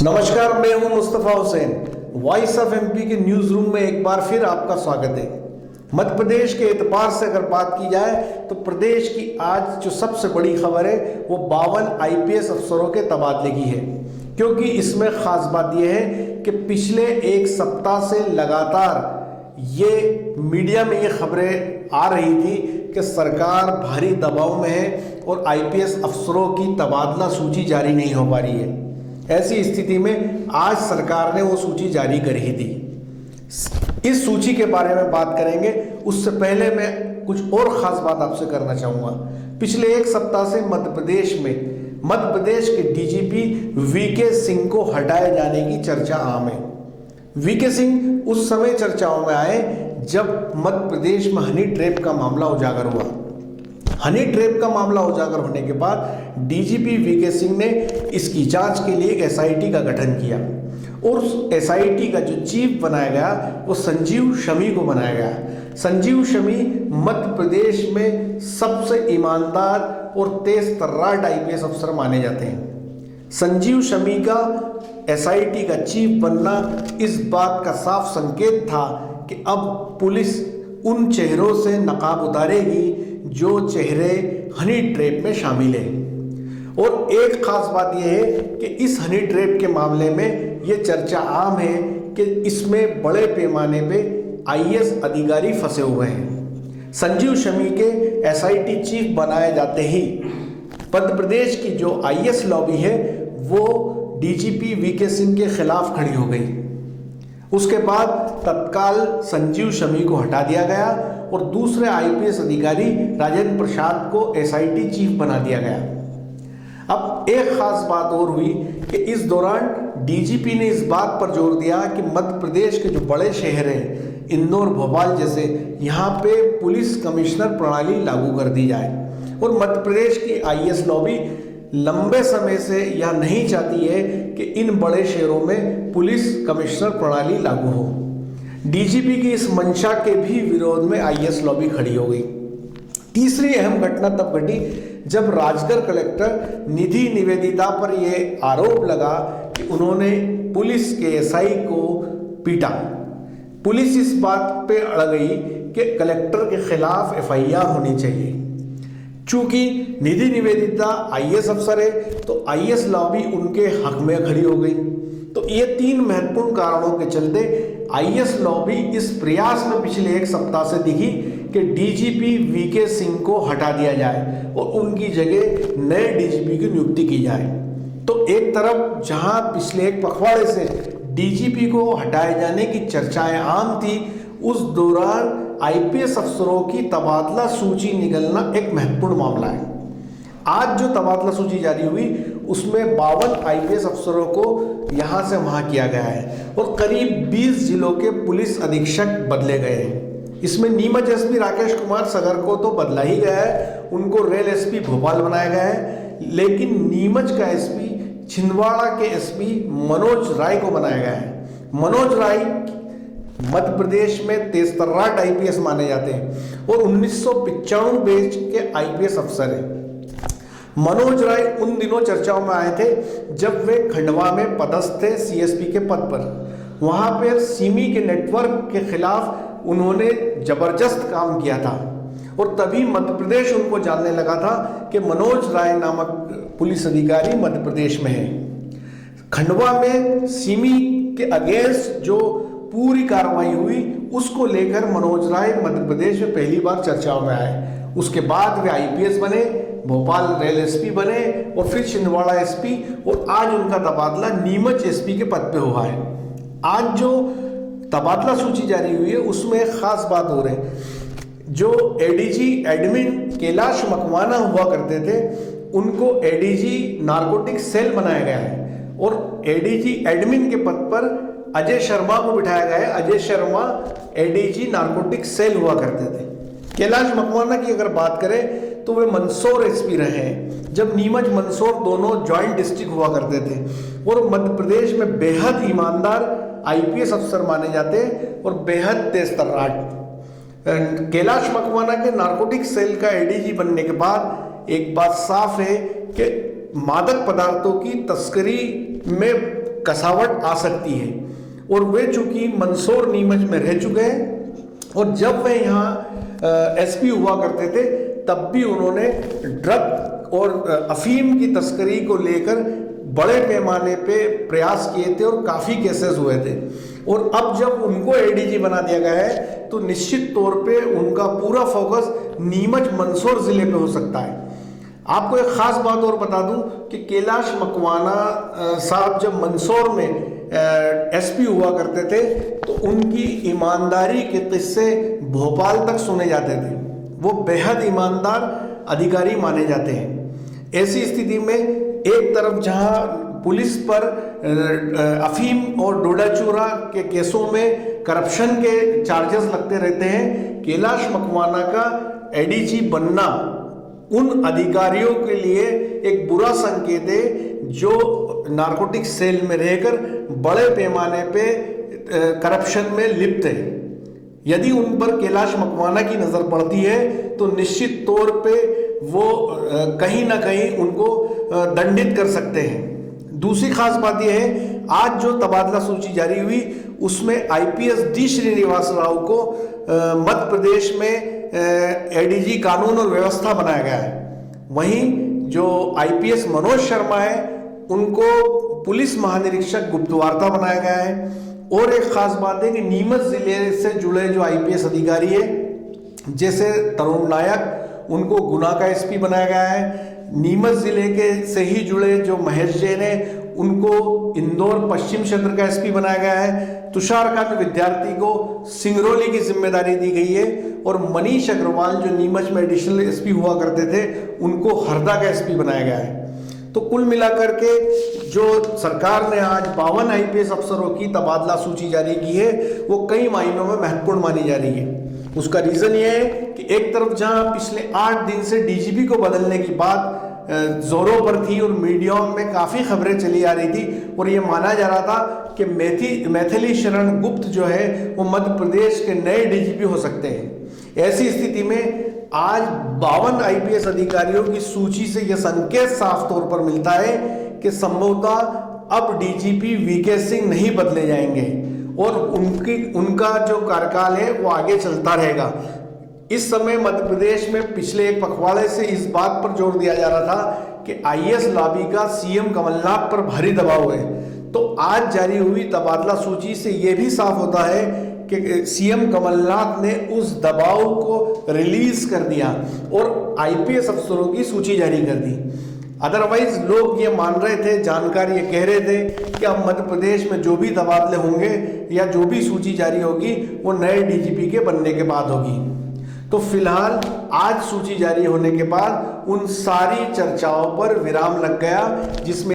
नमस्कार, मैं हूं Mustafa Hussain. Voice of MP के न्यूज रूम में एक बार फिर आपका स्वागत है। मध्य प्रदेश के एतबार से अगर बात की जाए तो प्रदेश की आज जो सबसे बड़ी खबर है वो 52 आईपीएस अफसरों के तबादले की है, क्योंकि इसमें खास बात यह है कि पिछले एक सप्ताह से लगातार ये मीडिया में ये खबरें आ रही थी कि सरकार भारी दबाव में है और आईपीएस अफसरों की तबादला सूची जारी नहीं हो पा रही है। ऐसी स्थिति में आज सरकार ने वो सूची जारी कर ही दी। इस सूची के बारे में बात करेंगे, उससे पहले मैं कुछ और खास बात आपसे करना चाहूँगा। पिछले एक सप्ताह से मध्य प्रदेश के डीजीपी वीके सिंह को हटाए जाने की चर्चा आम है। वीके सिंह उस समय चर्चाओं में आए जब मध्य प्रदेश में हनी ट्रैप का मामला उजागर हुआ। हनी ट्रैप का मामला उजागर होने के बाद डीजीपी वीके सिंह ने इसकी जांच के लिए एक एसआईटी का गठन किया और उस एसआईटी का जो चीफ बनाया गया वो संजीव शमी को बनाया गया। संजीव शमी मध्य प्रदेश में सबसे ईमानदार और तेज तर्रार आईपीएस अफसर माने जाते हैं। संजीव शमी का एसआईटी का चीफ बनना इस बात का साफ संकेत था कि अब पुलिस उन चेहरों से नकाब उतारेगी जो चेहरे हनी ट्रैप में शामिल हैं। और एक खास बात यह है कि इस हनी ट्रैप के मामले में ये चर्चा आम है कि इसमें बड़े पैमाने पे आईएएस अधिकारी फंसे हुए हैं। संजीव शमी के एसआईटी चीफ बनाए जाते ही मध्य प्रदेश की जो आईएएस लॉबी है वो डीजीपी वीके सिंह के खिलाफ खड़ी हो गई। उसके बाद तत्काल संजीव शमी को हटा दिया गया और दूसरे आईपीएस अधिकारी राजेंद्र प्रसाद को एसआईटी चीफ बना दिया गया। अब एक खास बात और हुई कि इस दौरान डीजीपी ने इस बात पर जोर दिया कि मध्य प्रदेश के जो बड़े शहर हैं, इंदौर, भोपाल जैसे, यहाँ पे पुलिस कमिश्नर प्रणाली लागू कर दी जाए। और मध्य प्रदेश की आईएएस लॉबी लंबे समय से यह नहीं चाहती है कि इन बड़े शहरों में पुलिस कमिश्नर प्रणाली लागू हो। डीजीपी की इस मंशा के भी विरोध में आईएएस लॉबी खड़ी हो गई। तीसरी अहम घटना तब घटी जब राजगढ़ कलेक्टर निधि निवेदिता पर यह आरोप लगा कि उन्होंने पुलिस के एसआई को पीटा। पुलिस इस बात पे अड़ गई कि कलेक्टर के खिलाफ एफआईआर होनी चाहिए। चूंकि निधि निवेदिता आईएएस अफसर है तो आईएएस लॉबी उनके हक में खड़ी हो गई। तो ये तीन महत्वपूर्ण कारणों के चलते आईएएस लॉबी इस प्रयास में पिछले एक सप्ताह से दिखी कि डीजीपी वीके सिंह को हटा दिया जाए और उनकी जगह नए डीजीपी की नियुक्ति की जाए। तो एक तरफ जहां पिछले एक पखवाड़े से डीजीपी को हटाए जाने की चर्चाएं आम थी, उस दौरान आईपीएस अफसरों की तबादला सूची निकलना एक महत्वपूर्ण मामला है। आज जो तबादला सूची जारी हुई उसमें 52 आईपीएस अफसरों को यहाँ से वहाँ किया गया है और करीब 20 जिलों के पुलिस अधीक्षक बदले गए हैं। इसमें नीमच एसपी राकेश कुमार सगर को तो बदला ही गया है, उनको रेल एसपी भोपाल बनाया गया है, लेकिन नीमच का एसपी, छिंदवाड़ा के एसपी मनोज राय को बनाया गया है। मनोज राय मध्य प्रदेश में तेज तर्रार आईपीएस माने जाते हैं और 1995 बैच के आईपीएस अफसर हैं। मनोज राय उन दिनों चर्चाओं में आए थे जब वे खंडवा में पदस्थ थे सीएसपी के पद पर। वहां पर सिमी के नेटवर्क के खिलाफ उन्होंने जबरदस्त काम किया था और तभी मध्य प्रदेश उनको जानने लगा था कि मनोज राय नामक पुलिस अधिकारी मध्य प्रदेश में है। खंडवा में सिमी के अगेंस्ट जो पूरी कार्रवाई हुई उसको लेकर मनोज राय मध्य प्रदेश में पहली बार चर्चाओं में आए। उसके बाद वे आईपीएस बने, भोपाल रेल एसपी बने और फिर छिंदवाड़ा एसपी, और आज उनका तबादला नीमच एसपी के पद पे हुआ है। आज जो तबादला सूची जारी हुई है उसमें एक खास बात हो रही है। जो एडीजी एडमिन कैलाश मकवाना हुआ करते थे उनको एडीजी नारकोटिक सेल बनाया गया है और एडीजी एडमिन के पद पर अजय शर्मा को बिठाया गया है। Ajay Sharma ADG narcotic cell हुआ करते थे। कैलाश मकवाना की अगर बात करें तो वे मंदसौर एसपी रहे हैं, जब नीमच मंदसौर दोनों जॉइंट डिस्ट्रिक्ट हुआ करते थे और मध्य प्रदेश में बेहद ईमानदार आईपीएस अफसर माने जाते हैं और बेहद तेज तर्रार। कैलाश मकवाना के नारकोटिक सेल का एडीजी बनने के बाद एक बात साफ है कि मादक पदार्थों की तस्करी में कसावट आ सकती है। और वे चूंकि मंदसौर नीमच में रह चुके हैं और जब वे यहाँ एसपी हुआ करते थे तब भी उन्होंने ड्रग और अफीम की तस्करी को लेकर बड़े पैमाने पे प्रयास किए थे और काफ़ी केसेस हुए थे। और अब जब उनको एडीजी बना दिया गया है तो निश्चित तौर पे उनका पूरा फोकस नीमच मंदसौर ज़िले पे हो सकता है। आपको एक ख़ास बात और बता दूं कि कैलाश मकवाना साहब जब मंदसौर में एसपी हुआ करते थे तो उनकी ईमानदारी के किस्से भोपाल तक सुने जाते थे। वो बेहद ईमानदार अधिकारी माने जाते हैं। ऐसी स्थिति में एक तरफ जहां पुलिस पर अफीम और डोडा चूरा के केसों में करप्शन के चार्जेस लगते रहते हैं, कैलाश मकवाना का एडीजी बनना उन अधिकारियों के लिए एक बुरा संकेत है जो नारकोटिक सेल में रहकर बड़े पैमाने पे करप्शन में लिप्त है। यदि उन पर कैलाश मकवाना की नज़र पड़ती है तो निश्चित तौर पे वो कहीं ना कहीं उनको दंडित कर सकते हैं। दूसरी खास बात यह है, आज जो तबादला सूची जारी हुई उसमें आईपीएस डी श्रीनिवास राव को मध्य प्रदेश में एडीजी कानून और व्यवस्था बनाया गया है। वहीं जो आईपीएस मनोज शर्मा है उनको पुलिस महानिरीक्षक गुप्तवार्ता बनाया गया है। और एक खास बात है कि नीमच जिले से जुड़े जो आईपीएस अधिकारी है जैसे तरुण नायक उनको गुना का एसपी बनाया गया है। नीमच जिले के से ही जुड़े जो महेश जैन है उनको इंदौर पश्चिम क्षेत्र का एसपी बनाया गया है। तुषारकांत विद्यार्थी को सिंगरौली की जिम्मेदारी दी गई है और मनीष अग्रवाल जो नीमच में एडिशनल एसपी हुआ करते थे उनको हरदा का एसपी बनाया गया है। तो कुल मिलाकर के जो सरकार ने आज 52 आईपीएस अफसरों की तबादला सूची जारी की है वो कई मायनों में महत्वपूर्ण मानी जा रही है। उसका रीज़न ये है कि एक तरफ जहां पिछले 8 दिन से डीजीपी को बदलने की बात जोरों पर थी और मीडिया में काफ़ी खबरें चली आ रही थी और ये माना जा रहा था कि मैथिली शरण गुप्त जो है वो मध्य प्रदेश के नए डीजीपी हो सकते हैं। ऐसी स्थिति में आज 52 आईपीएस अधिकारियों की सूची से यह संकेत साफ तौर पर मिलता है कि संभवतः अब डीजीपी वीके सिंह नहीं बदले जाएंगे और उनका जो कार्यकाल है वो आगे चलता रहेगा। इस समय मध्य प्रदेश में पिछले एक पखवाड़े से इस बात पर जोर दिया जा रहा था कि आईएएस लॉबी का सीएम कमलनाथ पर भारी दबाव है। तो आज जारी हुई तबादला सूची से यह भी साफ होता है कि सीएम कमलनाथ ने उस दबाव को रिलीज कर दिया और आईपीएस अफसरों की सूची जारी कर दी। अदरवाइज लोग ये मान रहे थे, जानकार ये कह रहे थे कि अब मध्य प्रदेश में जो भी तबादले होंगे या जो भी सूची जारी होगी वो नए डीजीपी के बनने के बाद होगी। तो फिलहाल आज सूची जारी होने के बाद उन सारी चर्चाओं पर विराम लग गया जिसमें